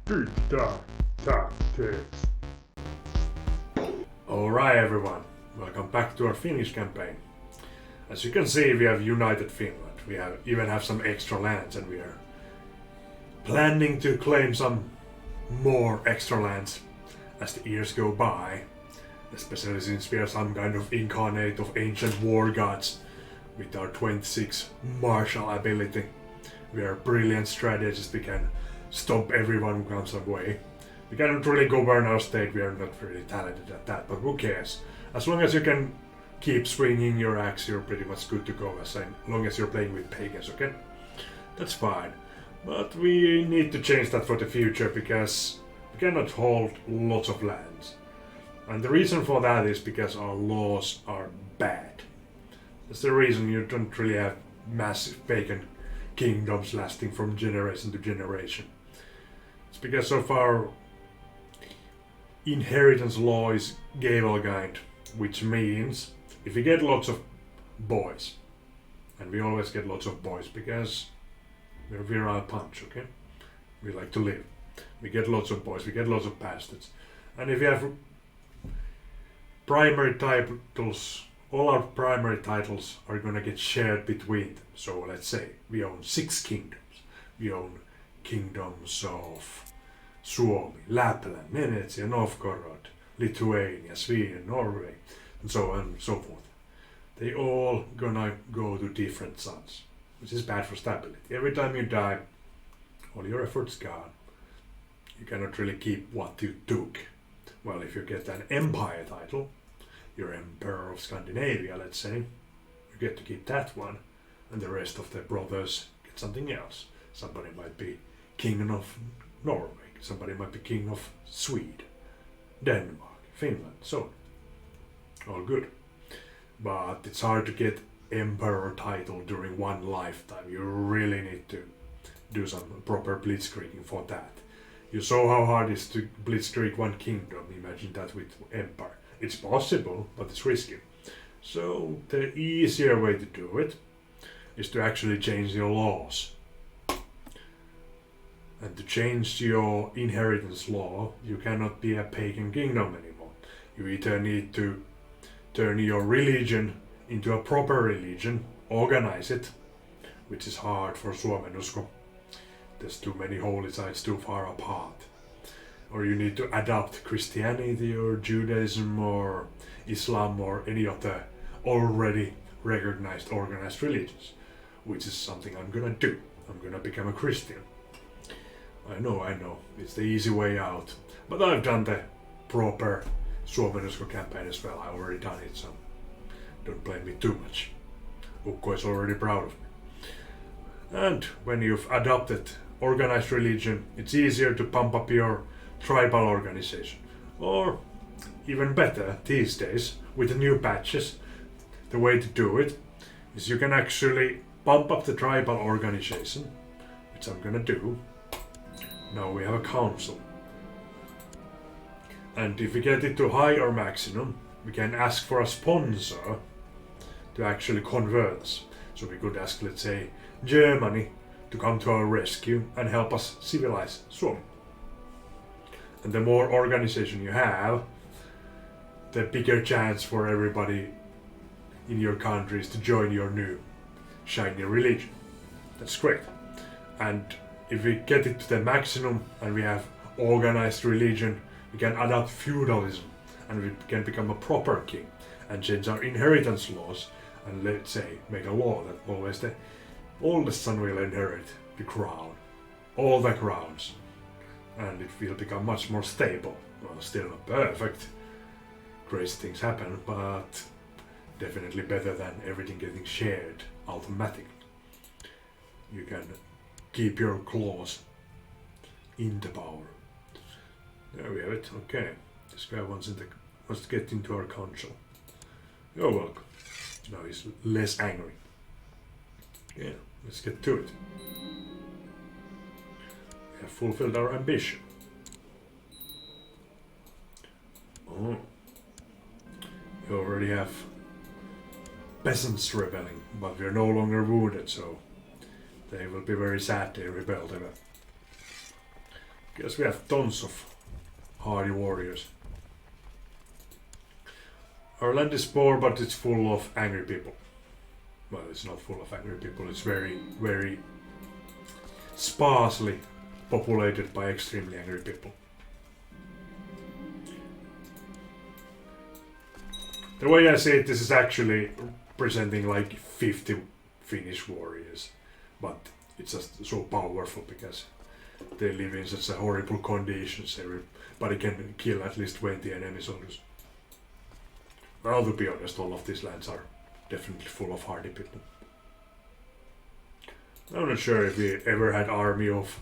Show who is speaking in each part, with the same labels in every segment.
Speaker 1: Diktat tactics. Alright everyone, welcome back to our Finnish campaign. As you can see, we have united Finland. We even have some extra lands, and we are planning to claim some more extra lands as the years go by. Especially since we are some kind of incarnate of ancient war gods with our 26 martial ability. We are brilliant strategists. We can stop everyone who comes our way. We cannot really govern our state. We are not really talented at that, but who cares? As long as you can keep swinging your axe, you're pretty much good to go, as long as you're playing with pagans, okay? That's fine. But we need to change that for the future, because we cannot hold lots of lands. And the reason for that is because our laws are bad. That's the reason you don't really have massive pagan kingdoms lasting from generation to generation. It's because of our inheritance law is Gavelgind, which means if we get lots of boys, and we always get lots of boys because we're virile punch, okay? We like to live. We get lots of boys, we get lots of bastards. And if you have primary titles, all our primary titles are gonna get shared between them. So let's say we own 6 kingdoms. We own kingdoms of Suomi, Lapland, Venetsia, Novgorod, Lithuania, Sweden, Norway, and so on and so forth. They all gonna go to different sons, which is bad for stability. Every time you die, all your efforts gone. You cannot really keep what you took. Well, if you get an empire title, you're Emperor of Scandinavia, let's say, you get to keep that one, and the rest of the brothers get something else. Somebody might be King of Norway, somebody might be King of Sweden, Denmark, Finland, so on. All good. But it's hard to get Emperor title during one lifetime. You really need to do some proper blitzkrieging for that. You saw how hard it is to blitzkrieg one kingdom. Imagine that with Empire. It's possible, but it's risky. So the easier way to do it is to actually change your laws. And to change your inheritance law, you cannot be a pagan kingdom anymore. You either need to turn your religion into a proper religion, organize it, which is hard for Suomenusko. There's too many holy sites too far apart. Or you need to adopt Christianity or Judaism or Islam or any of the already recognized organized religions, which is something I'm gonna do. I'm gonna become a Christian. I know, it's the easy way out, but I've done the proper Suomenusko campaign as well. I already done it, so don't blame me too much. Ukko is already proud of me. And when you've adopted organized religion, it's easier to pump up your tribal organization. Or even better these days, with the new patches, the way to do it is you can actually pump up the tribal organization, which I'm gonna do. Now we have a council. And if we get it to high or maximum, we can ask for a sponsor to actually convert us. So we could ask, let's say, Germany to come to our rescue and help us civilize Suomi. And the more organization you have, the bigger chance for everybody in your countries to join your new shiny religion. That's great. And if we get it to the maximum and we have organized religion, we can adopt feudalism and we can become a proper king and change our inheritance laws and, let's say, make a law that always the oldest son will inherit the crown, all the crowns, and it will become much more stable. Well, still not perfect, crazy things happen, but definitely better than everything getting shared automatically. You can keep your claws in the power. There we have it. Okay, this guy wants to get into our council. You're welcome. Now he's less angry. Yeah, let's get to it. We have fulfilled our ambition. Oh, we already have peasants rebelling, but we are no longer wounded, so they will be very sad they rebelled ever. Guess we have tons of hardy warriors. Our land is poor, but it's full of angry people. Well, it's not full of angry people, it's very, very sparsely populated by extremely angry people. The way I see it, this is actually presenting like 50 Finnish warriors, but it's just so powerful because they live in such a horrible conditions. Everybody can kill at least 20 enemy soldiers. Well, to be honest, all of these lands are definitely full of hardy people. I'm not sure if we ever had army of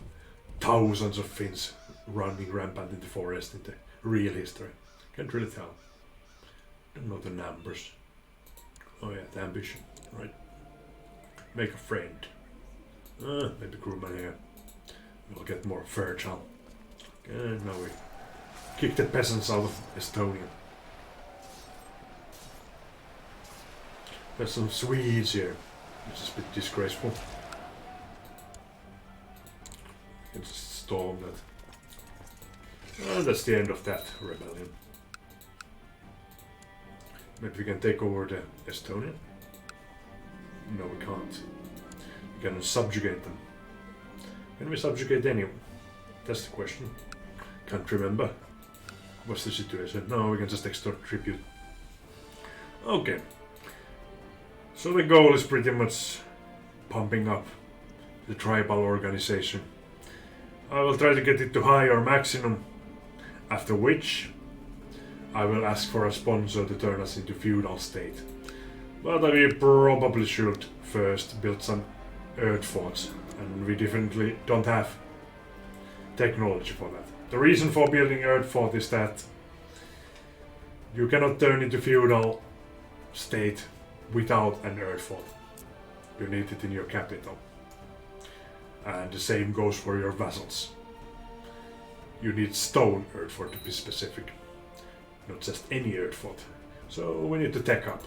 Speaker 1: thousands of Finns running rampant in the forest in the real history. Can't really tell. Don't know the numbers. Oh yeah, the ambition, right? Make a friend. Maybe crewman here. We'll get more fertile. And now we kick the peasants out of Estonia. There's some Swedes here, which is a bit disgraceful. Can just storm that. And that's the end of that rebellion. Maybe we can take over the Estonia? No, we can't. We can subjugate them. Can we subjugate anyone? That's the question. Can't remember. What's the situation? No, we can just extort tribute. Okay. So the goal is pretty much pumping up the tribal organization. I will try to get it to high or maximum, after which I will ask for a sponsor to turn us into feudal state. But we probably should first build some earth forts, and we definitely don't have technology for that. The reason for building earth fort is that you cannot turn into feudal state without an earth fort. You need it in your capital. And the same goes for your vassals. You need stone earth fort to be specific. Not just any earth fort. So we need to tech up.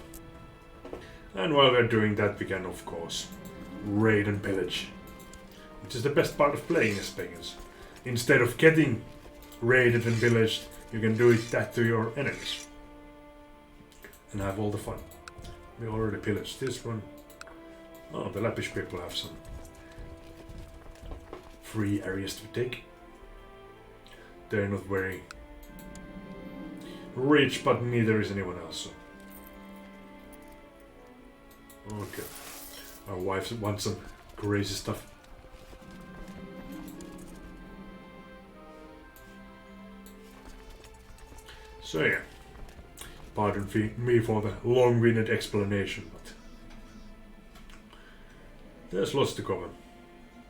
Speaker 1: And while we're doing that, we can of course raid and pillage. Which is the best part of playing as pagans. Instead of getting raided and pillaged, you can do that to your enemies. And have all the fun. We already pillaged this one. Oh, the Lappish people have some free areas to take. They're not very rich, but neither is anyone else. So. Okay. Our wives want some crazy stuff. So yeah. Pardon me for the long-winded explanation, but there's lots to cover.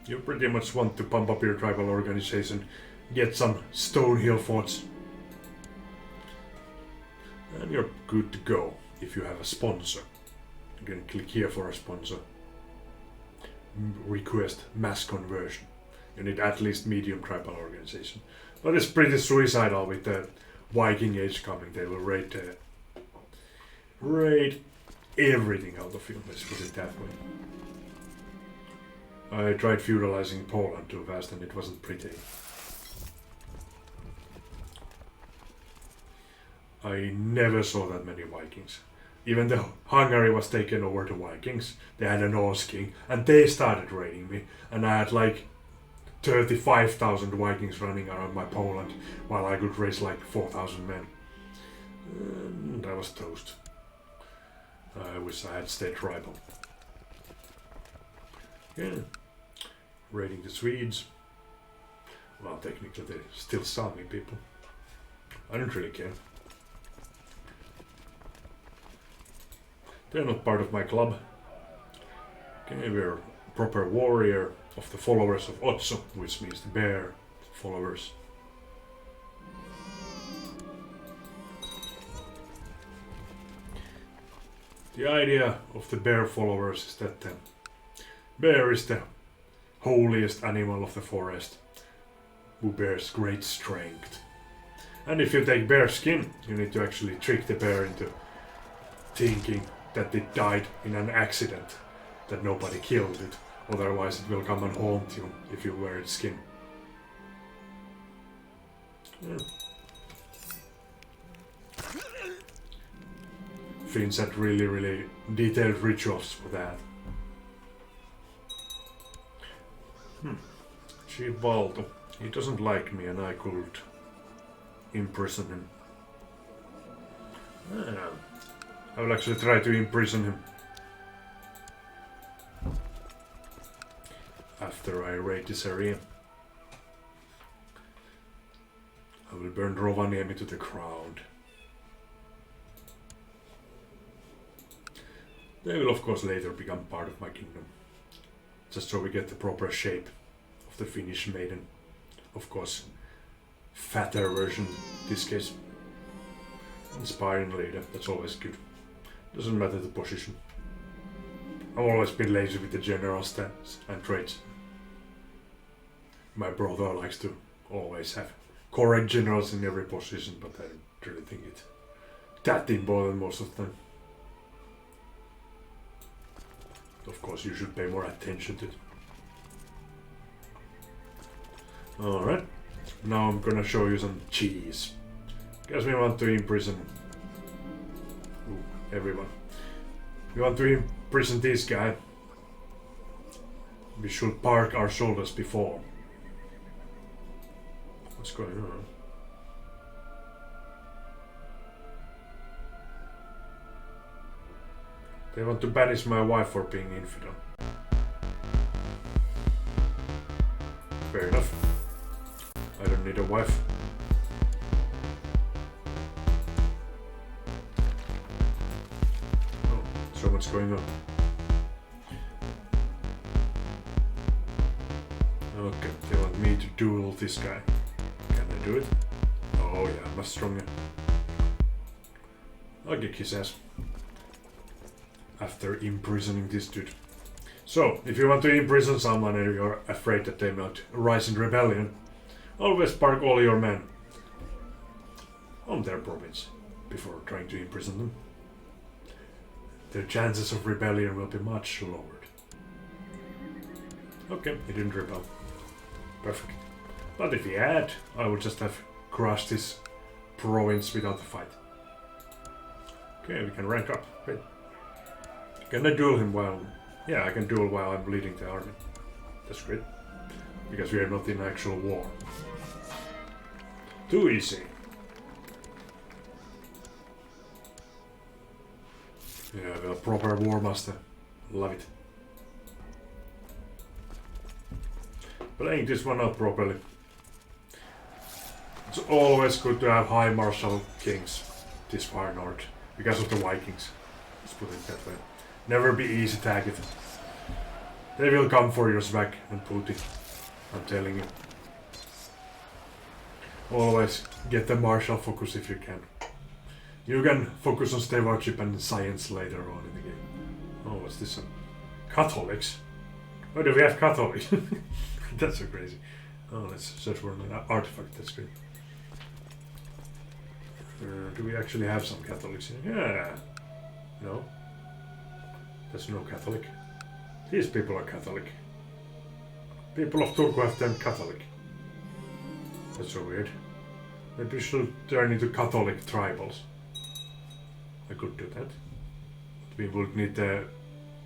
Speaker 1: You pretty much want to pump up your tribal organization, get some stone hill forts, and you're good to go if you have a sponsor. You can click here for a sponsor. Request mass conversion. You need at least medium tribal organization. But it's pretty suicidal with the Viking Age coming. They will raid everything out of you, let's put it that way. I tried feudalizing Poland too fast and it wasn't pretty. I never saw that many Vikings. Even though Hungary was taken over to Vikings, they had a Norse king and they started raiding me, and I had like 35,000 Vikings running around my Poland while I could raise like 4,000 men. And I was toast. I wish I had stayed tribal. Yeah. Raiding the Swedes. Well, technically they're still Sami people. I don't really care. They're not part of my club. Okay, we're a proper warrior of the followers of Otso, which means the bear followers. The idea of the bear followers is that the bear is the holiest animal of the forest, who bears great strength. And if you take bear skin, you need to actually trick the bear into thinking that it died in an accident, that nobody killed it, otherwise it will come and haunt you if you wear its skin. Yeah. Finns had really detailed rituals for that. Chief Balto. He doesn't like me and I could imprison him. I will actually try to imprison him. After I raid this area. I will burn Rovaniemi to the ground. They will of course later become part of my kingdom. Just so we get the proper shape of the Finnish maiden. Of course, fatter version in this case. Inspiring leader, that's always good. Doesn't matter the position. I've always been lazy with the general stats and traits. My brother likes to always have correct generals in every position, but I don't really think it's that important most of the time. Of course, you should pay more attention to it. Alright, now I'm gonna show you some cheese. Guess we want to imprison everyone. We want to imprison this guy. We should park our shoulders before. What's going on? They want to banish my wife for being infidel. Fair enough. I don't need a wife. Oh, so much going on. Okay, they want me to duel this guy. Can I do it? Oh yeah, I'm much stronger. I'll kick his ass. After imprisoning this dude. So, if you want to imprison someone and you're afraid that they might rise in rebellion, always park all your men on their province before trying to imprison them. Their chances of rebellion will be much lowered. Okay, he didn't rebel. Perfect. But if he had, I would just have crushed his province without a fight. Okay, we can rank up. Wait. Can I duel him while... Yeah, I can duel while I'm leading the army. That's great. Because we are not in actual war. Too easy. Yeah, well, proper war master. Love it. Playing this one out properly. It's always good to have high martial kings this far north. Because of the Vikings. Let's put it that way. Never be easy target. They will come for your swag and booty. I'm telling you. Always get the martial focus if you can. You can focus on stewardship and science later on in the game. Oh, what's this? Catholics? Why do we have Catholics? That's so crazy. Oh, let's search for an artifact. That's great. Do we actually have some Catholics here? Yeah. No. There's no Catholic. These people are Catholic. People of Turku have turned Catholic. That's so weird. Maybe we should turn into Catholic tribals. I could do that. We would need to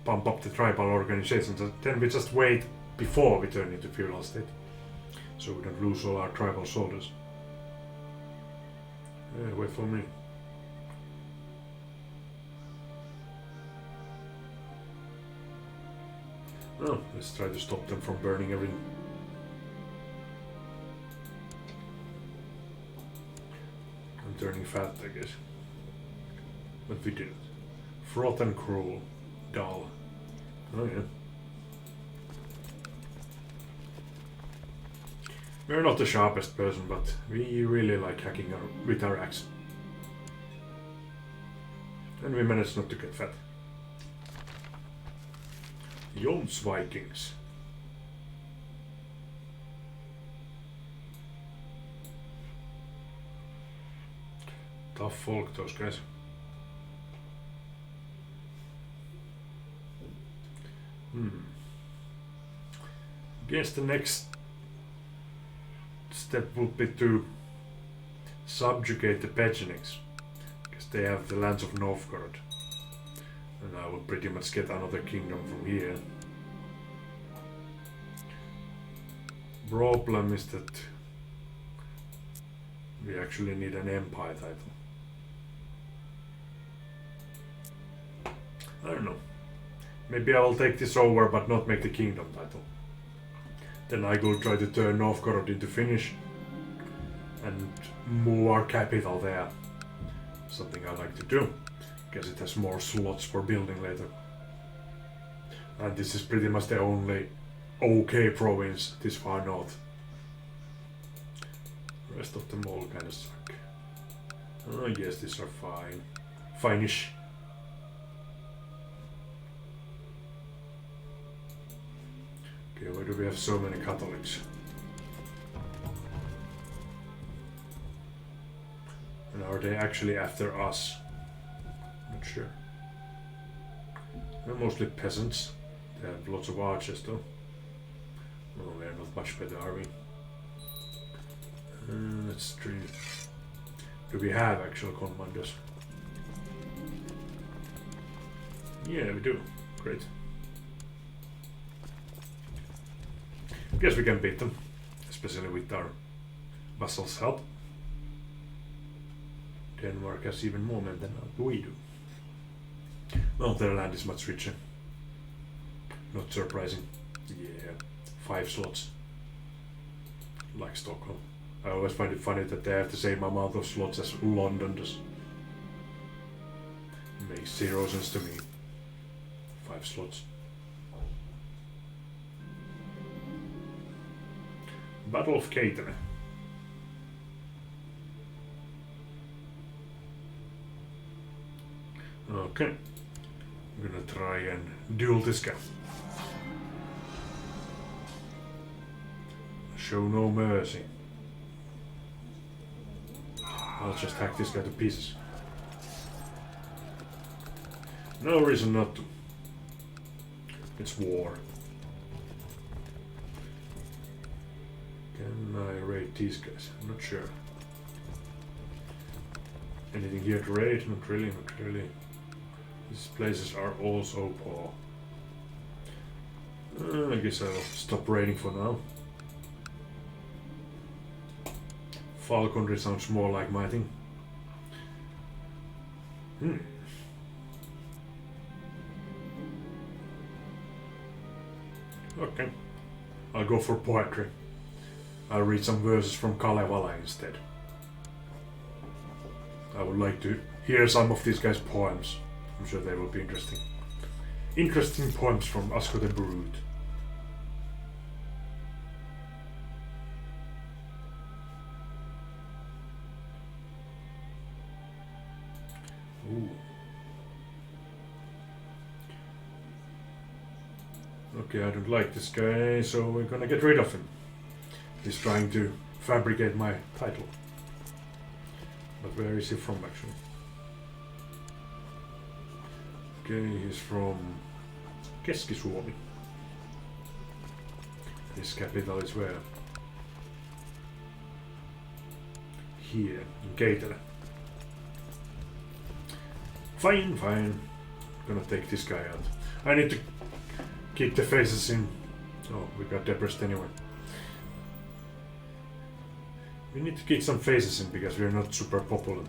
Speaker 1: pump up the tribal organizations. Then we just wait before we turn into feudal state. So we don't lose all our tribal soldiers. Yeah, wait for me. Oh, let's try to stop them from burning everything. I'm turning fat, I guess. But we did it. Fraught and cruel. Dull. Oh yeah. We're not the sharpest person, but we really like hacking with our axe. And we managed not to get fat. Jons Vikings. Tough folk, those guys. Guess the next step would be to subjugate the Pecheniks, because they have the lands of Novgorod. And I will pretty much get another kingdom from here. Problem is that we actually need an empire title. I don't know. Maybe I will take this over but not make the kingdom title. Then I will try to turn Novgorod into Finnish and move our capital there. Something I like to do, because it has more slots for building later. And this is pretty much the only okay province this far north. The rest of them all kind of suck. I guess these are fine. Fine-ish. Okay, why do we have so many Catholics? And are they actually after us? Not sure. They're mostly peasants. They have lots of archers though. Oh, we're not much better, are we? Let's try. Do we have actual commanders? Yeah, we do. Great. Guess we can beat them, especially with our vassals' help. Denmark has even more men than we do. Well, their land is much richer. Not surprising. Yeah, 5 slots. Like Stockholm. I always find it funny that they have the same amount of slots as London does. It makes 0 sense to me. 5 slots. Battle of Keitene. Okay. I'm gonna try and duel this guy. Show no mercy. I'll just hack this guy to pieces. No reason not to. It's war. Can I raid these guys? I'm not sure. Anything here to raid? Not really, not really. These places are all so poor. I guess I'll stop raiding for now. Falconry sounds more like my thing. Okay. I'll go for poetry. I'll read some verses from Kalevala instead. I would like to hear some of these guys' poems. I'm sure they will be interesting. Interesting poems from Asko the Brute. Ooh. Okay, I don't like this guy, so we're gonna get rid of him. He's trying to fabricate my title. But where is he from actually? Okay, he's from Keski-Suomi. His capital is where? Here, in Keitele. Fine, fine. Gonna take this guy out. I need to keep the faces in. Oh, we got depressed anyway. We need to keep some faces in because we're not super popular.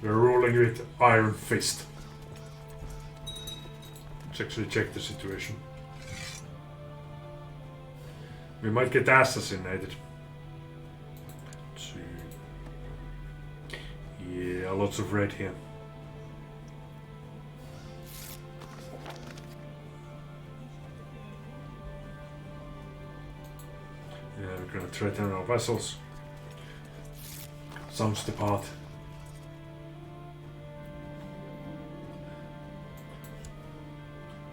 Speaker 1: We're ruling with Iron Fist. Let's actually check the situation. We might get assassinated. Let's see. Yeah, lots of red here. Yeah, we're gonna threaten our vessels. Sounds the part.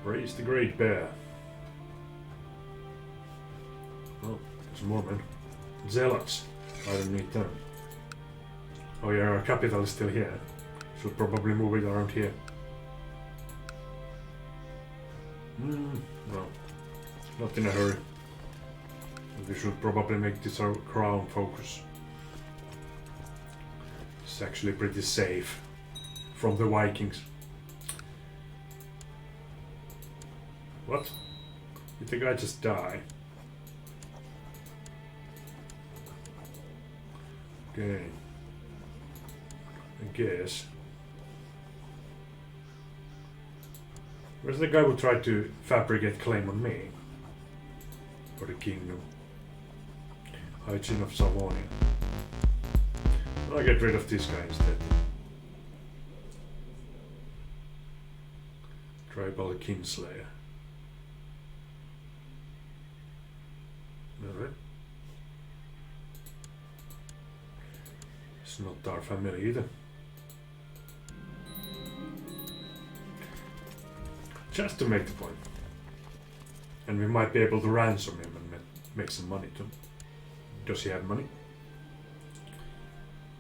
Speaker 1: Raise the Great Bear. Oh, there's more men. Zealots. I don't need them. Oh yeah, our capital is still here. Should probably move it around here. No. Not in a hurry. We should probably make this our crown focus. It's actually pretty safe from the Vikings. What? Did the guy just die? Okay. I guess. Where's the guy who tried to fabricate claim on me? For the kingdom. Hygiene of Savonia. I'll get rid of this guy instead. Tribal Kinslayer. Alright. It's not our family either. Just to make the point. And we might be able to ransom him and make some money too. Does he have money?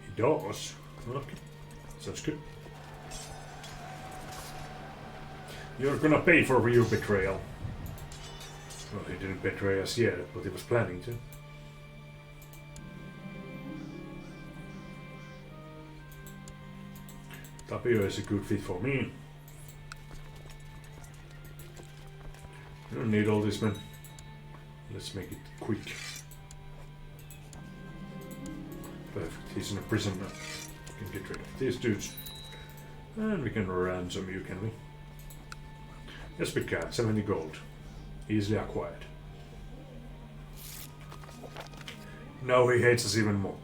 Speaker 1: He does. Okay. Sounds good. You're gonna pay for your betrayal. Well, he didn't betray us yet, but he was planning to. Tapio is a good fit for me. You don't need all this, man. Let's make it quick. Perfect, he's in a prison now. We can get rid of these dudes. And we can ransom you, can we? Yes, we can. 70 gold. Easily acquired. Now he hates us even more.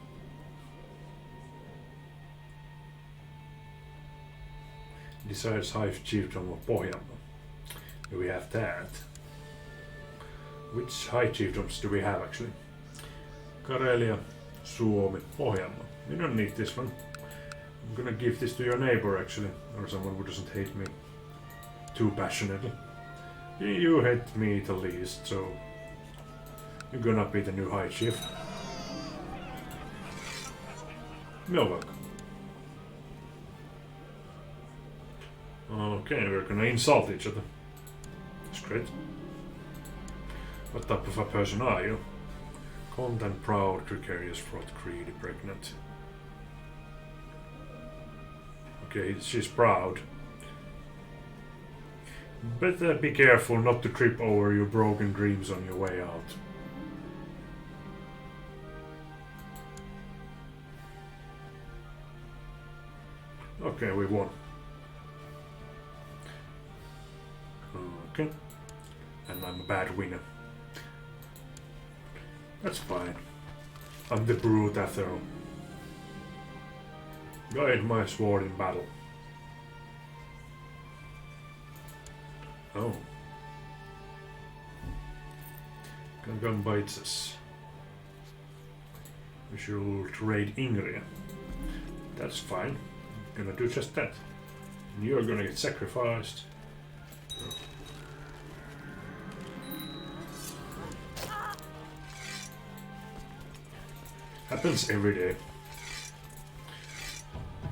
Speaker 1: Decides High Chiefdom of Pohjanmaa. Do we have that? Which High Chiefdoms do we have actually? Karelia, Suomi, Pohjanmaa. We don't need this one. I'm gonna give this to your neighbor actually, or someone who doesn't hate me too passionately. You hate me the least, so you're gonna be the new High Chief. You're welcome. Okay, we're gonna insult each other. That's great. What type of a person are you? Content, proud, gregarious, fraught, greedy, pregnant. Okay, she's proud. Better be careful not to trip over your broken dreams on your way out. Okay, we won. Okay. And I'm a bad winner. That's fine. I'm the brute after all. Guide my sword in battle. Oh. Gangan bites us. We should raid Ingria. That's fine. I'm gonna do just that. And you're gonna get sacrificed. Happens every day.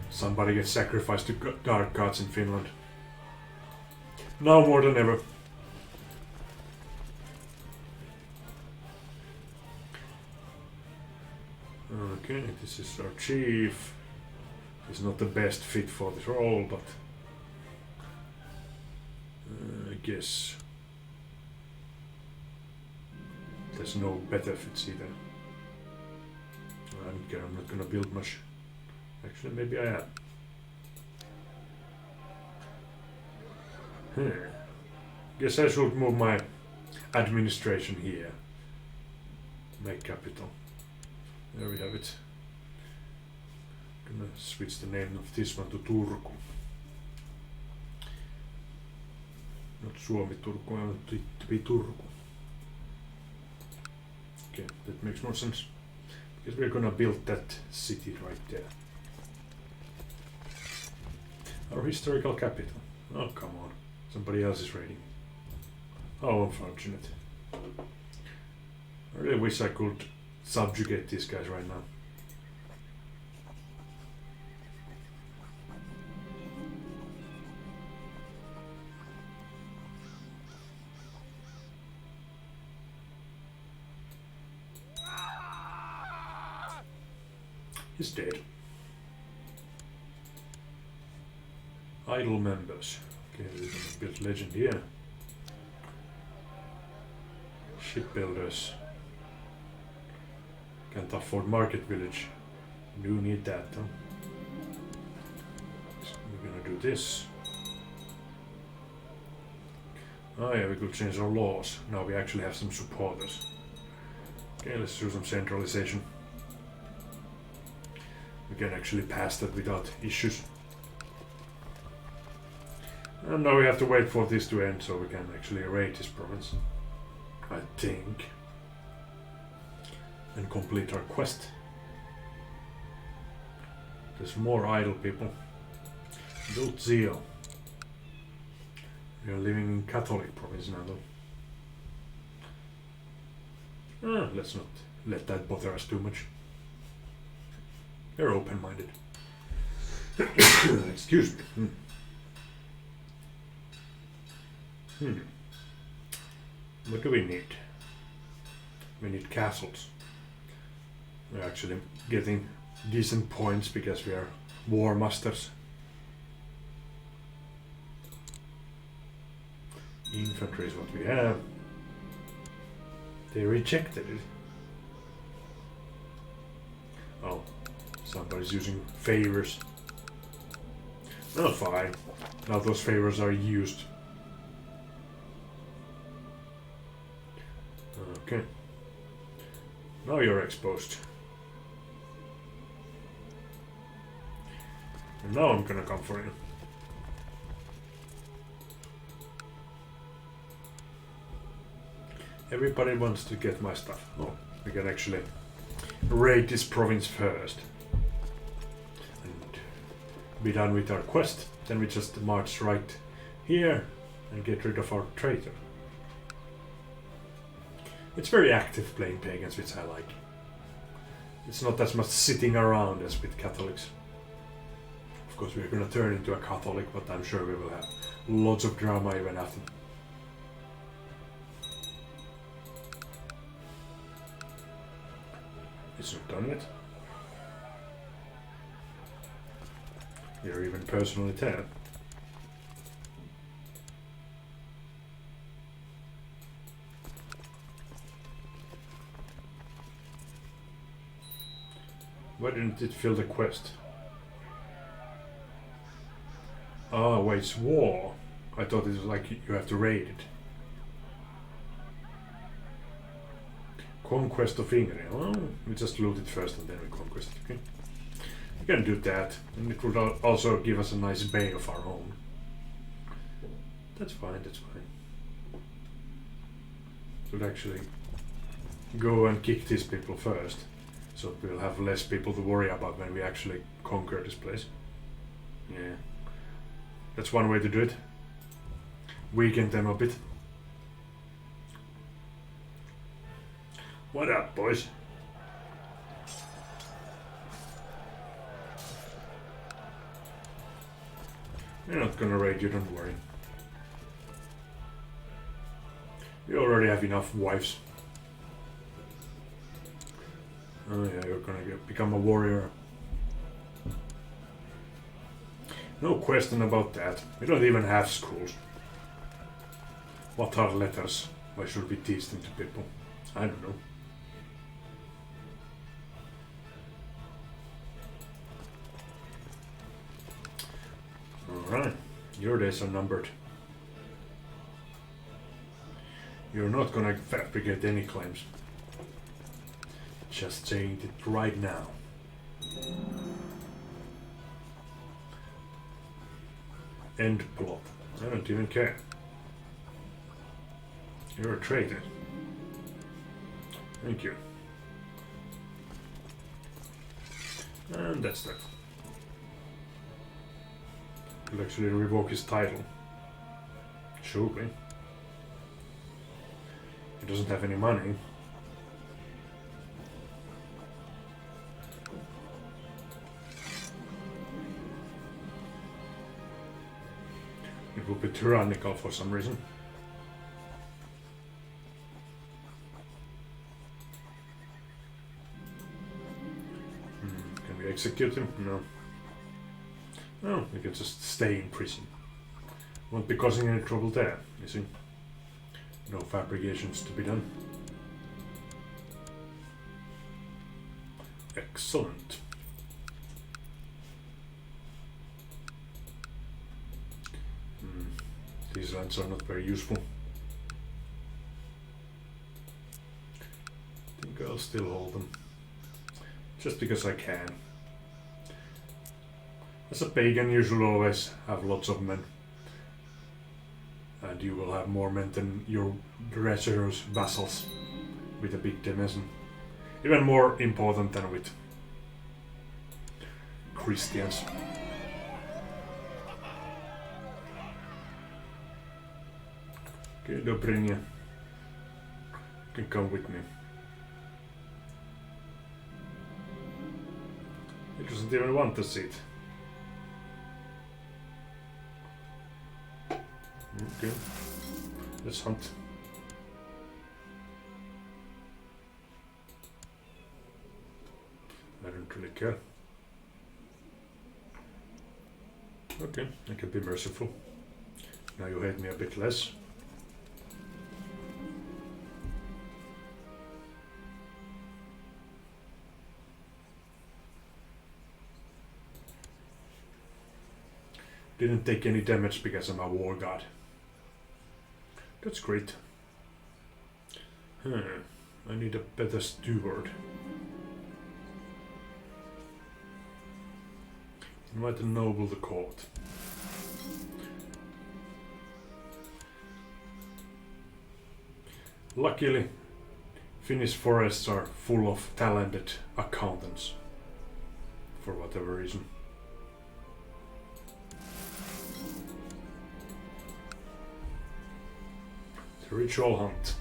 Speaker 1: Somebody gets sacrificed to dark gods in Finland. Now more than ever. Okay, this is our chief. He's not the best fit for this role, but I guess there's no better fits either. I'm not gonna build much. Actually, maybe I am. Guess I should move my administration here. Make capital. There we have it. Gonna switch the name of this one to Turku. Not Suomi Turku, I want it to be Turku. Okay, that makes more sense. Because we're gonna build that city right there. Our historical capital. Oh, come on. Somebody else is raiding. How unfortunate. I really wish I could subjugate these guys right now. He's dead. Idle members. Okay, we're gonna build legend here. Shipbuilders. Can't afford market village. Do need that though. So we're gonna do this. Oh yeah, we could change our laws. Now we actually have some supporters. Okay, let's do some centralization. We can actually pass that without issues. And now we have to wait for this to end so we can actually raid this province. I think. And complete our quest. There's more idle people. Build zeal. We are living in Catholic province now though. Let's not let that bother us too much. They're open-minded. Excuse me. What do we need? We need castles. We're actually getting decent points because we are war masters. Infantry is what we have. They rejected it. Oh, somebody's using favors. Oh, fine. Now those favors are used. Okay. Now you're exposed. And now I'm gonna come for you. Everybody wants to get my stuff. Oh, we can actually raid this province first. And be done with our quest. Then we just march right here and get rid of our traitor. It's very active playing pagans, which I like. It's not as much sitting around as with Catholics. Of course, we're gonna turn into a Catholic, but I'm sure we will have lots of drama even after. It's not done yet. You're even personally tagged. Why didn't it fill the quest? Oh, wait, it's war. I thought it was like you have to raid it. Conquest of Ingrid. Well, we just loot it first and then we conquest it. Okay. We can do that. And it would also give us a nice bay of our own. That's fine, that's fine. We'll actually go and kick these people first. So we'll have less people to worry about when we actually conquer this place. Yeah. That's one way to do it. Weaken them a bit. What up, boys? We're not gonna raid you, don't worry. We already have enough wives. Oh yeah, you're gonna become a warrior. No question about that. We don't even have schools. What are letters? Why should we teach them to people? I don't know. Alright, your days are numbered. You're not gonna fabricate any claims. Just saying it right now. End plot. I don't even care. You're a traitor. Thank you. And that's that. He'll actually revoke his title. Surely. He doesn't have any money. It will be tyrannical for some reason. Can we execute him? No. Oh, we can just stay in prison. Won't be causing any trouble there, you see. No fabrications to be done. Excellent. These lands are not very useful. I think I'll still hold them. Just because I can. As a pagan, you should always have lots of men. And you will have more men than your treacherous vassals with a big dimension. Even more important than with Christians. Okay, Dobrynia, you can come with me. He doesn't even want the seat. Okay, let's hunt. I don't really care. Okay, I can be merciful. Now you hate me a bit less. Didn't take any damage because I'm a war god. That's great. I need a better steward. Invite a noble to court. Luckily, Finnish forests are full of talented accountants. For whatever reason. The ritual hunt.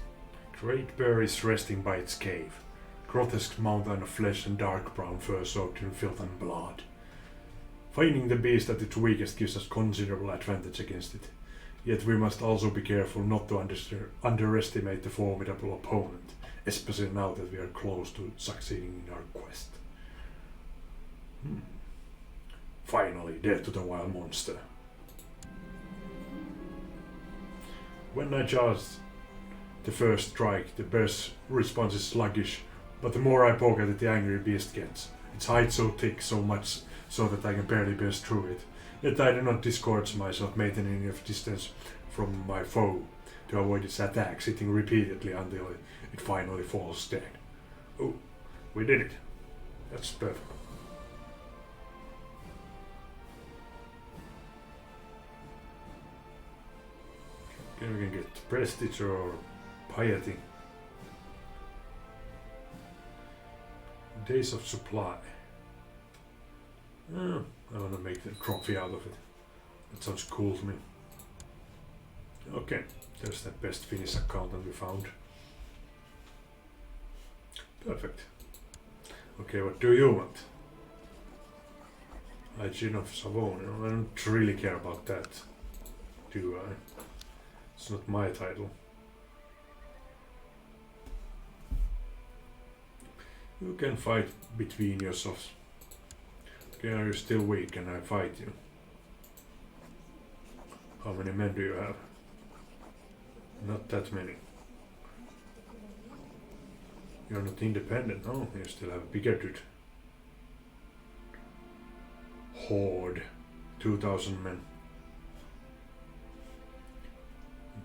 Speaker 1: Great bear is resting by its cave. Grotesque mountain of flesh and dark brown fur soaked in filth and blood. Finding the beast at its weakest gives us considerable advantage against it. Yet we must also be careful not to underestimate the formidable opponent, especially now that we are close to succeeding in our quest. Finally, death to the wild monster. When I charge the first strike, the bear's response is sluggish, but the more I poke at it, the angrier the beast gets. Its hide so thick, so much so that I can barely burst through it. Yet I do not discourage myself, maintaining enough distance from my foe to avoid its attacks, hitting repeatedly until it finally falls dead. Oh, we did it. That's perfect. Okay, we can get prestige or piety. Days of supply. Oh, I want to make the trophy out of it. That sounds cool to me. Okay, there's the best Finnish accountant we found. Perfect. Okay, what do you want? Hygiene of Savonia. I don't really care about that, do I? It's not my title. You can fight between yourselves. Okay, are you still weak? Can I fight you? How many men do you have? Not that many. You're not independent. Oh, you still have a bigger dude. Horde. 2,000 men.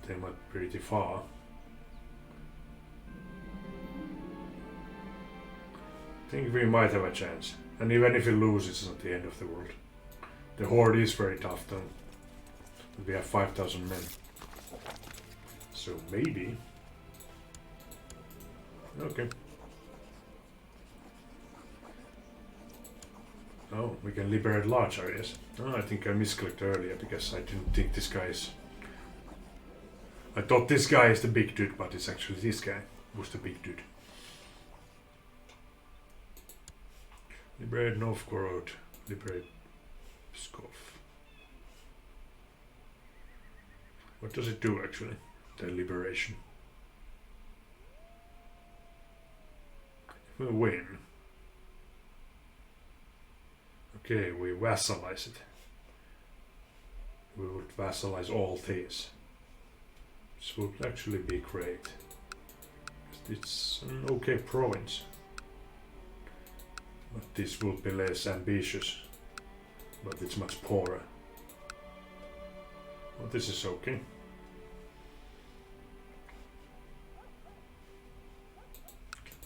Speaker 1: They might be pretty far. I think we might have a chance. And even if we lose, it's not the end of the world. The Horde is very tough though. We have 5,000 men. So maybe. Okay. Oh, we can liberate large areas. Oh, I think I misclicked earlier because I didn't think this guy is... I thought this guy is the big dude, but it's actually this guy who's the big dude. Liberate Novgorod. Liberate Pskov. What does it do actually? The liberation. If we win. Okay, we vassalize it. we would vassalize all these. This would actually be great. It's an okay province. But this will be less ambitious. But it's much poorer. Well, this is okay.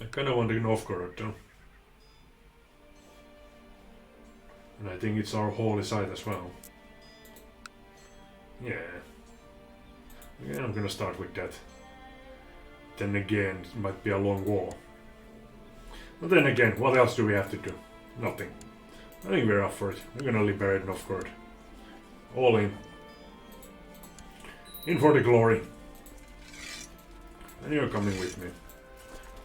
Speaker 1: I kinda want to Novgorod though. And I think it's our holy site as well. Yeah. Yeah, I'm gonna start with that. Then again, it might be a long war. But then again, what else do we have to do? Nothing. I think we're up for it. We're gonna liberate Novgorod. All in. In for the glory. And you're coming with me.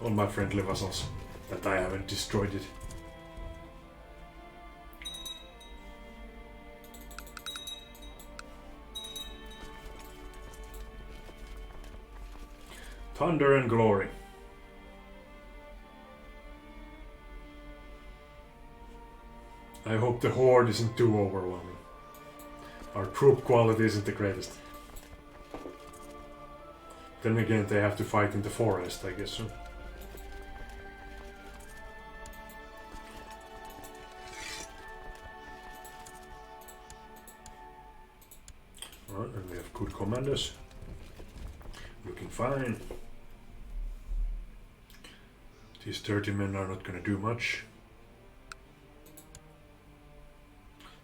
Speaker 1: All my friendly vassals. That I haven't destroyed it. Thunder and glory. I hope the horde isn't too overwhelming. Our troop quality isn't the greatest. Then again, they have to fight in the forest, I guess so. Alright, and we have good commanders. Looking fine. These 30 men are not gonna do much.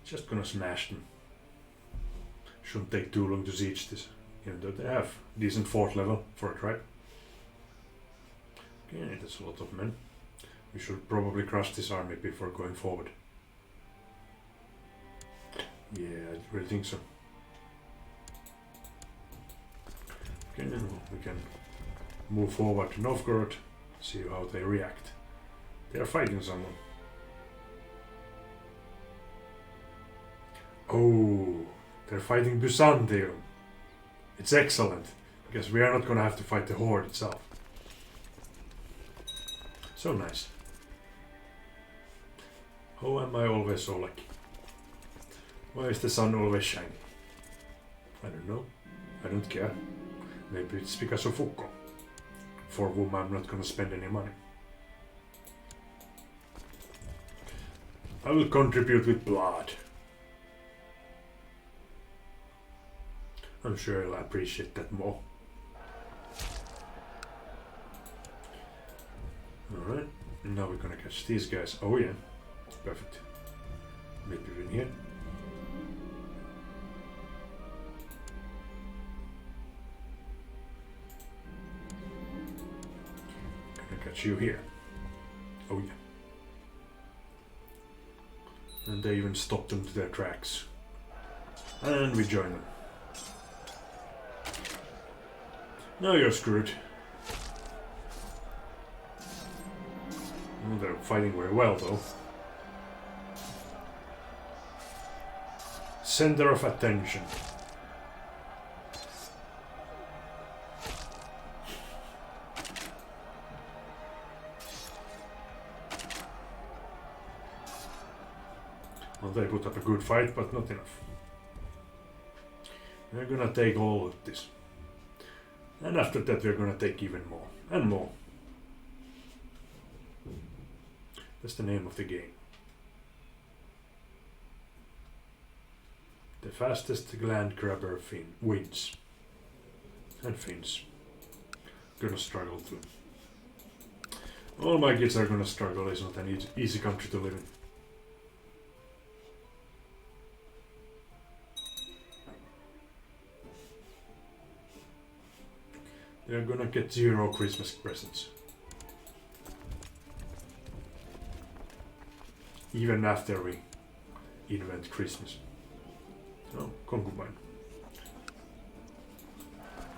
Speaker 1: Just gonna smash them. Shouldn't take too long to siege this, even though they have decent fort level for a tribe. Okay, that's a lot of men. We should probably crush this army before going forward. Yeah, I really think so. Okay, we can move forward to Novgorod, see how they react. They are fighting someone. Oh, they're fighting Byzantium. It's excellent, because we are not gonna have to fight the horde itself. So nice. How am I always so lucky? Why is the sun always shining? I don't know. I don't care. Maybe it's because of Fukko, for whom I'm not gonna spend any money. I will contribute with blood. I'm sure I'll appreciate that more. Alright, now we're gonna catch these guys. Oh yeah, perfect. Maybe in here. Gonna catch you here. Oh yeah. And they even stopped them to their tracks. And we join them. Now you're screwed. Well, they're fighting very well, though. Center of attention. Well, they put up a good fight, but not enough. We're gonna take all of this. And after that we're gonna take even more. And more. That's the name of the game. The fastest land grabber wins. And Finns. Gonna struggle too. All my kids are gonna struggle. It's not an easy country to live in. They're gonna get 0 Christmas presents. Even after we invent Christmas. So, concubine.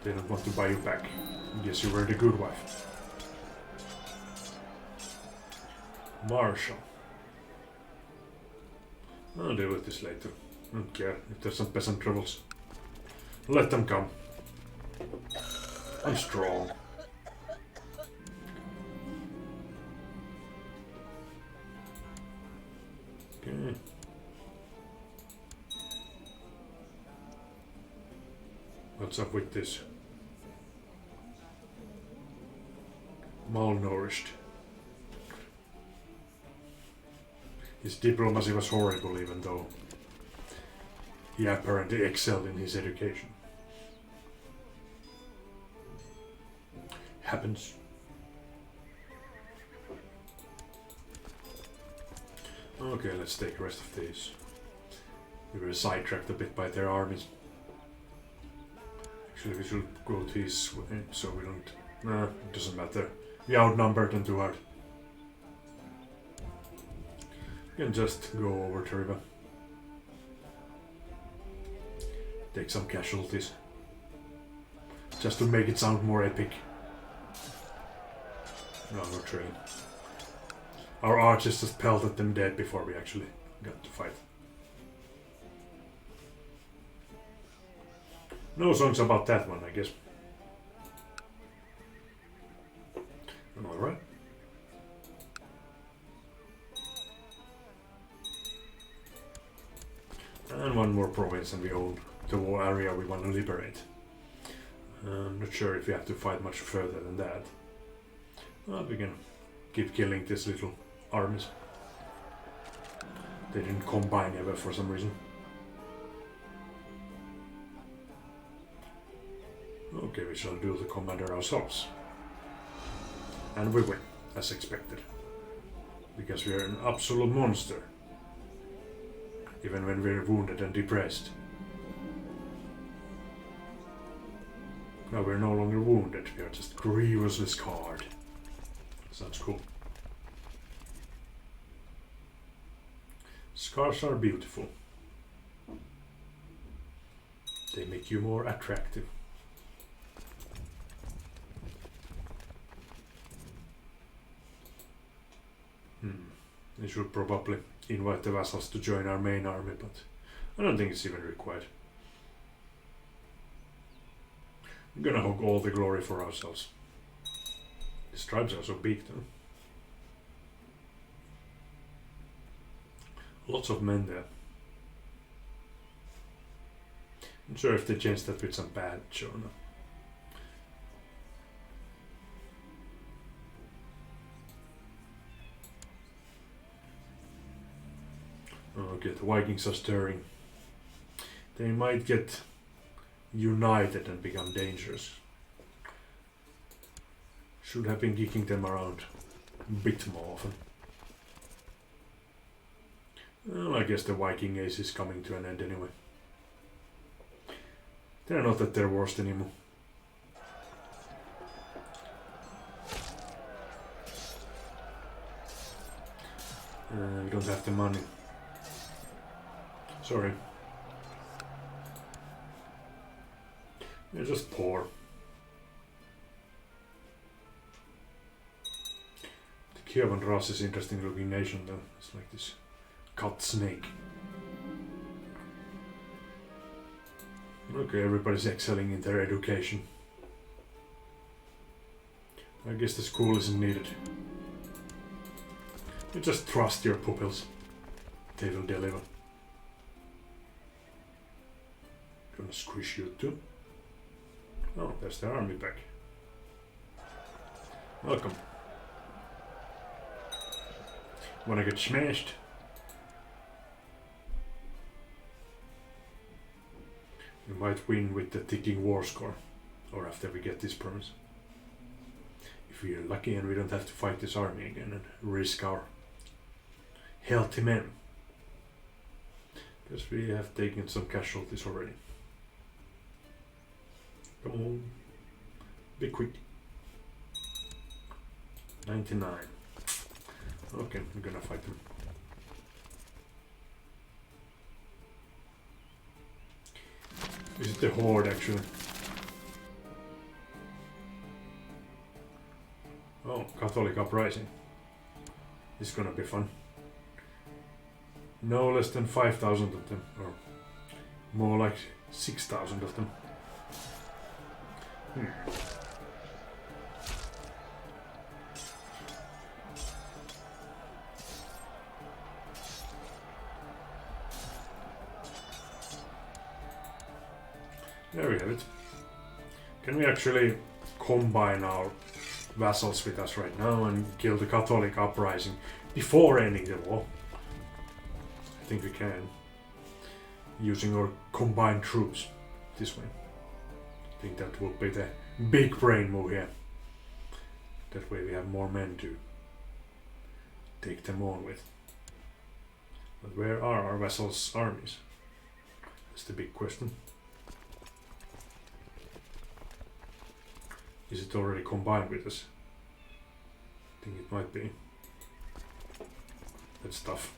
Speaker 1: They don't want to buy you back. Guess you were the good wife. Marshal. I'll deal with this later. Don't care if there's some peasant troubles. Let them come. I'm strong. Okay. What's up with this? Malnourished. His diplomacy was horrible, even though he apparently excelled in his education. Happens. Okay, let's take the rest of these. We were sidetracked a bit by their armies. Actually, we should go to his way, so we don't... Nah, it doesn't matter. We outnumbered them too hard. We can just go over to river. Take some casualties. Just to make it sound more epic. No, no train. Our archers just pelted them dead before we actually got to fight. No songs about that one, I guess. Alright. And one more province and we own the war area we want to liberate. I'm not sure if we have to fight much further than that. Well, we can keep killing these little armies. They didn't combine ever for some reason. Okay, we shall do the commander ourselves. And we win, as expected. Because we are an absolute monster. Even when we're wounded and depressed. Now we're no longer wounded, we are just grievously scarred. Sounds cool. Scars are beautiful. They make you more attractive. We should probably invite the vassals to join our main army, but I don't think it's even required. We're gonna hog all the glory for ourselves. These tribes are so big though. Lots of men there. I'm not sure if they changed that with some badge or not. Okay, the Vikings are stirring. They might get united and become dangerous. Should have been kicking them around a bit more often. Well, I guess the Viking age is coming to an end anyway. They're not at their worst anymore. We don't have the money. Sorry. They're just poor. The Kievan Ras is an interesting looking nation though. It's like this cut snake. Okay, everybody's excelling in their education. I guess the school isn't needed. You just trust your pupils. They will deliver. Gonna squish you too. Oh, there's the army back. Welcome. Wanna get smashed? We might win with the ticking war score, or after we get this promise. If we are lucky and we don't have to fight this army again and risk our healthy men. Because we have taken some casualties already. Come on, be quick. 99. Okay, we're gonna fight them. Is it the horde actually? Oh, Catholic uprising. It's gonna be fun. No less than 5,000 of them, or more like 6,000 of them. There we have it. Can we actually combine our vassals with us right now and kill the Catholic uprising before ending the war? I think we can. Using our combined troops this way. I think that will be the big brain move here. That way we have more men to take them on with. But where are our vassals' armies? That's the big question. Is it already combined with us? I think it might be. That's tough.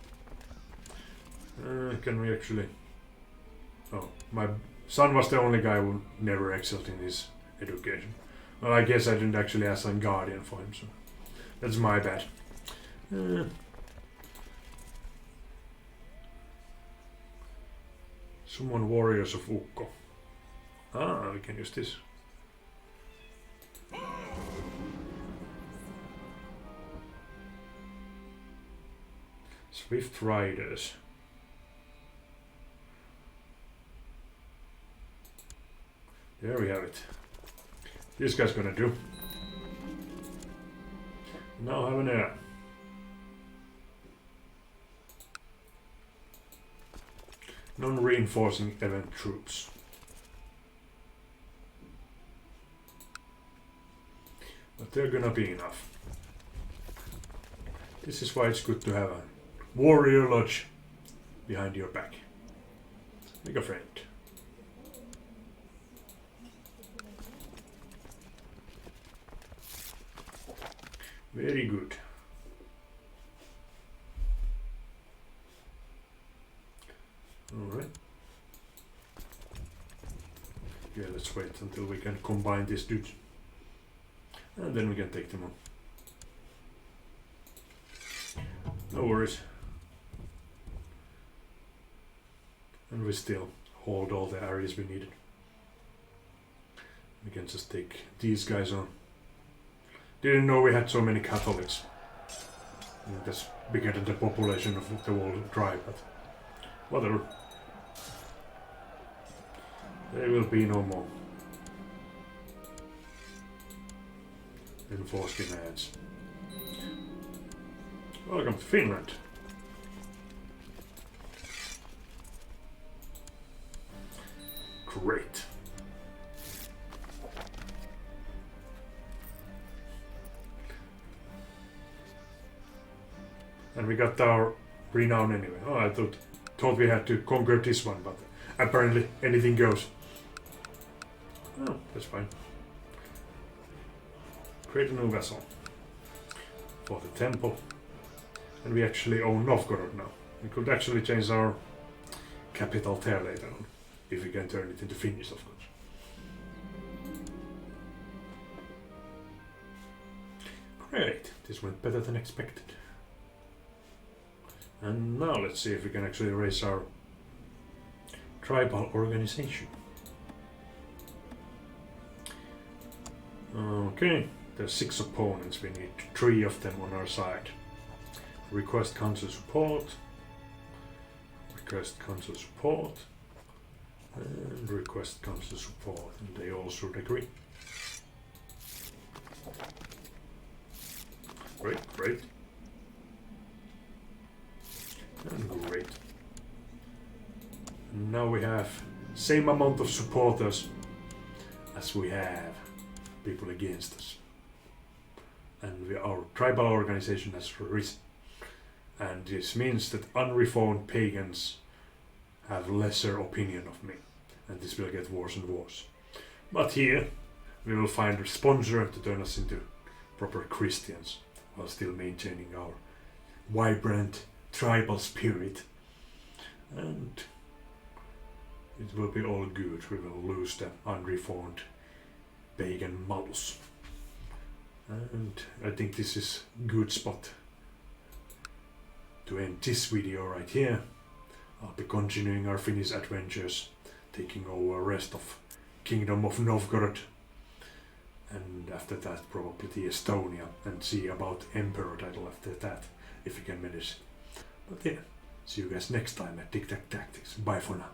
Speaker 1: Can we actually... Oh, my son was the only guy who never excelled in his education. Well, I guess I didn't actually assign Guardian for him, so that's my bad. Summon Warriors of Ukko. Ah, we can use this. Swift Riders. There we have it. This guy's gonna do. Now have an air. Non-reinforcing event troops. But they're gonna be enough. This is why it's good to have a warrior lodge behind your back. Make a friend. Very good. Alright. Yeah, let's wait until we can combine these dudes. And then we can take them on. No worries. And we still hold all the areas we needed. We can just take these guys on. Didn't know we had so many Catholics. I think that's bigger than the population of the whole tribe, but whatever. There will be no more enforced demands. Welcome to Finland. Great. And we got our renown anyway. Oh, I thought we had to conquer this one, but apparently anything goes. Oh, that's fine. Create a new vessel for the temple. And we actually own Novgorod now. We could actually change our capital there later on, if we can turn it into Finnish, of course. Great, this went better than expected. And now let's see if we can actually raise our tribal organization. Okay, there's 6 opponents, we need 3 of them on our side. Request council support, request council support, and request council support, and they all should agree. Great, great. And great. And now we have same amount of supporters as we have people against us. And our tribal organization has risen. And this means that unreformed pagans have lesser opinion of me. And this will get worse and worse. But here we will find a sponsor to turn us into proper Christians while still maintaining our vibrant tribal spirit. And it will be all good. We will lose the unreformed pagan malus. And I think this is a good spot to end this video right here. I'll be continuing our Finnish adventures, taking over rest of Kingdom of Novgorod, and after that probably the Estonia, and see about Emperor title after that, if we can manage. But yeah, see you guys next time at Diktat Tactics. Bye for now.